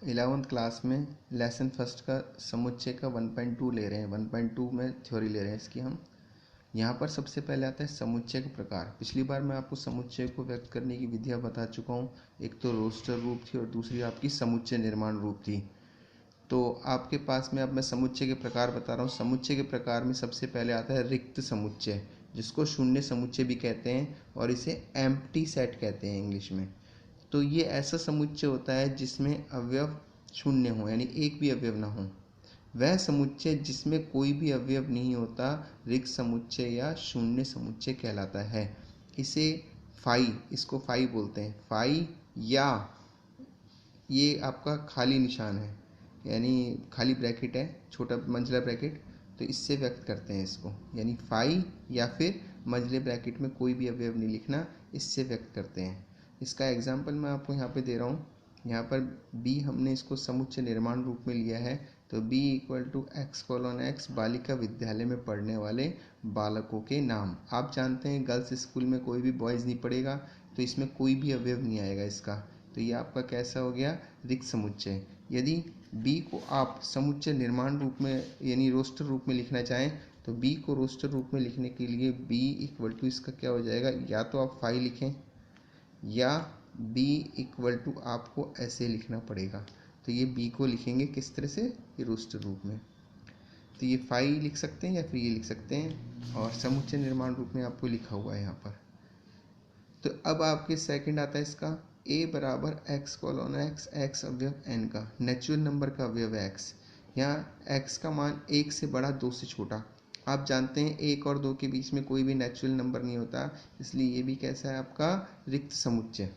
11th class में lesson first का समुच्चय का 1.2 ले रहे हैं। 1.2 में थ्योरी ले रहे हैं इसकी हम। यहाँ पर सबसे पहले आता है समुच्चय का प्रकार। पिछली बार मैं आपको समुच्चय को व्यक्त करने की विधियाँ बता चुका हूँ। एक तो रोस्टर रूप थी और दूसरी आपकी समुच्चय निर्माण रूप थी। तो आपके पास में अब मैं समुच्चय के प्रकार बता रहा हूँ। समुच्चय के प्रकार में सबसे पहले आता है रिक्त समुच्चय, जिसको शून्य समुच्चय भी कहते हैं और इसे एम्प्टी सेट कहते हैं इंग्लिश में। तो ये ऐसा समुच्चय होता है जिसमें अवयव शून्य हो, यानी एक भी अवयव ना हो। वह समुच्चय जिसमें कोई भी अवयव नहीं होता रिक्त समुच्चय या शून्य समुच्चय कहलाता है। इसको फाई बोलते हैं। फाई या ये आपका खाली निशान है, यानी खाली ब्रैकेट है, छोटा मंझला ब्रैकेट, तो इससे व्यक्त करते हैं इसको। यानी फाई या फिर मंझले ब्रैकेट में कोई भी अवयव नहीं लिखना, इससे व्यक्त करते हैं। इसका एग्जाम्पल मैं आपको यहाँ पे दे रहा हूँ। यहाँ पर b हमने इसको समुच्चय निर्माण रूप में लिया है, तो b = x:x बालिका विद्यालय में पढ़ने वाले बालकों के नाम। आप जानते हैं गर्ल्स स्कूल में कोई भी बॉयज़ नहीं पढ़ेगा, तो इसमें कोई भी अवयव नहीं आएगा इसका। तो ये आपका कैसा हो गया, रिक्त समुच्चय। यदि b को आप समुच्चय निर्माण रूप में यानी रोस्टर रूप में लिखना चाहें, तो b को रोस्टर रूप में लिखने के लिए b इसका क्या हो जाएगा, या तो आप फाई लिखें या b आपको ऐसे लिखना पड़ेगा। तो ये b को लिखेंगे किस तरह से, ये रोस्टर रूप में। तो ये फाई लिख सकते हैं या फिर ये लिख सकते हैं, और समुच्चय निर्माण रूप में आपको लिखा हुआ है यहाँ पर। तो अब आपके सेकंड आता है इसका a = x:x, x अवयव n का, नेचुरल नंबर का अवयव है x। यहाँ x का मान 1 से बड़ा 2 से छोटा। आप जानते हैं 1 और 2 के बीच में कोई भी नेचुरल नंबर नहीं होता, इसलिए ये भी कैसा है आपका, रिक्त समुच्चय।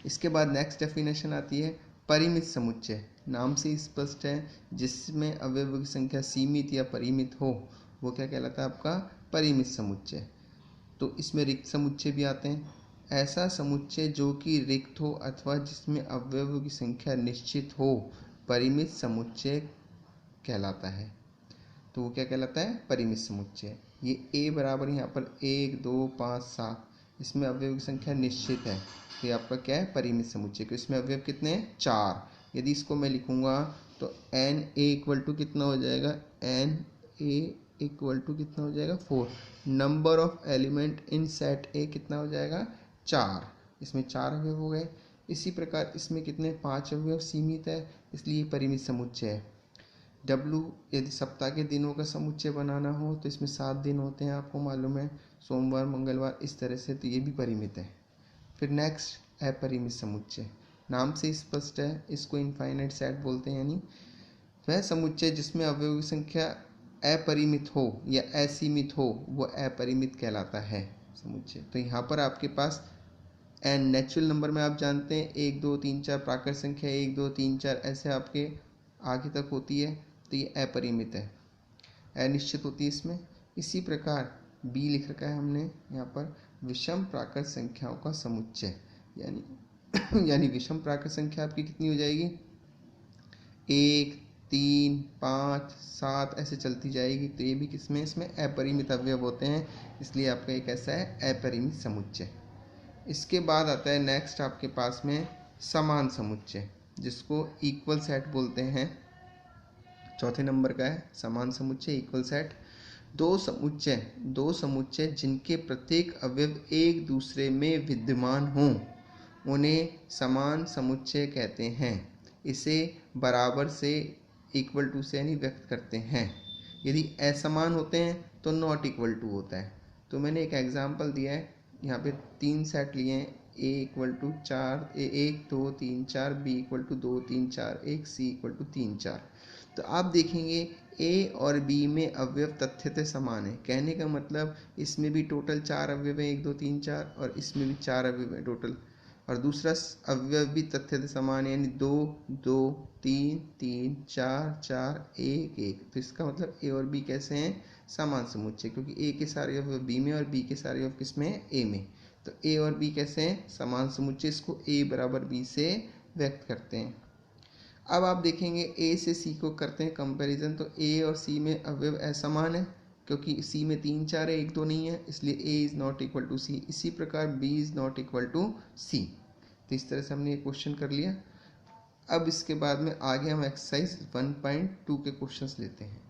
इसके बाद नेक्स्ट डेफिनेशन आती है परिमित समुच्चय। नाम से स्पष्ट है, जिसमें अवयवों की संख्या सीमित या परिमित हो वो क्या कहलाता है, आपका परिमित समुच्चय। तो इसमें रिक्त समुच्चय भी आते हैं। ऐसा समुच्चय जो कि रिक्त हो अथवा जिसमें अवयवों की संख्या निश्चित हो, परिमित समुच्चय कहलाता है। तो वो क्या कहलाता है, परिमित समुच्चय। ये a बराबर यहाँ पर 1 2 5 7, इसमें अवयव की संख्या निश्चित है, तो ये आपका क्या है, परिमित समुच्चय। तो इसमें अवयव कितने हैं, 4। यदि इसको मैं लिखूँगा तो n a कितना हो जाएगा, n a कितना हो जाएगा, 4। Number of element in set ए कितना हो जाएगा, 4। इसमें 4 अवयव हो गए। इसी प्रकार इसमें कितने, 5 अवयव सीमित है, इसलिए परिमित समुच्चय है। W यदि सप्ताह के दिनों का समुच्चय बनाना हो तो इसमें 7 दिन होते हैं, आपको मालूम है, सोमवार मंगलवार इस तरह से, तो ये भी परिमित है। फिर नेक्स्ट अपरिमित समुच्चय। नाम से स्पष्ट है, इसको इनफाइनाइट सेट बोलते हैं, यानी वह समुच्चय जिसमें अवयवों की संख्या अपरिमित हो या असीमित हो वो अपरिमित कहलाता है समुच्चय। तो यहाँ पर आपके पास एन नेचुरल नंबर में आप जानते हैं 1 2 3 4, प्राकृत संख्या 1 2 3 4 ऐसे आपके आगे तक होती है, तो ये अपरिमित है, अनिश्चित होती है इसमें। इसी प्रकार बी लिख रखा है हमने यहाँ पर विषम प्राकृत संख्याओं का समुच्चय, यानी विषम प्राकृत संख्या आपकी कितनी हो जाएगी, 1 3 5 7 ऐसे चलती जाएगी। तो ये भी किसमें, इसमें अपरिमित अवयव होते हैं, इसलिए आपका एक ऐसा है अपरिमित समुच्चय। इसके बाद आता है नेक्स्ट आपके पास में समान समुच्चय, जिसको इक्वल सेट बोलते हैं। चौथे नंबर का है समान समुच्चय, इक्वल सेट। दो समुच्चय जिनके प्रत्येक अवयव एक दूसरे में विद्यमान हों उन्हें समान समुच्चय कहते हैं। इसे बराबर से इक्वल टू से यानी व्यक्त करते हैं। यदि असमान होते हैं तो नॉट इक्वल टू होता है। तो मैंने एक एग्जांपल दिया है, यहाँ पे 3 सेट लिए हैं, a = 4 1 2 3 4, b = 2 3 4 1, c = 3 4। तो आप देखेंगे a और b में अवयव तथ्यतः समान है। कहने का मतलब इसमें भी टोटल 4 अवयव हैं, 1 2 3 4, और इसमें भी 4 अवयव हैं टोटल। और दूसरा अवयव भी तथ्यतः समान है, यानी 2 2 3 3 4 4 1 1। तो इसका मतलब a और b कैसे हैं, समान समुच्चय, क्योंकि a के सारे अवयव b में और b के सारे अवयव किस में है, a में। तो a और b कैसे हैं, समान समुच्चय। इसको a = b से व्यक्त करते हैं। अब आप देखेंगे a से c को करते हैं कंपैरिजन, तो a और c में अवयव असमान है, क्योंकि c में 3 4 है, 1 2 नहीं है, इसलिए a ≠ = c। इसी प्रकार b ≠ = c। तो इस तरह से हमने ये क्वेश्चन कर लिया। अब इसके बाद में आगे हम एक्सरसाइज 1.2 के क्वेश्चंस लेते हैं।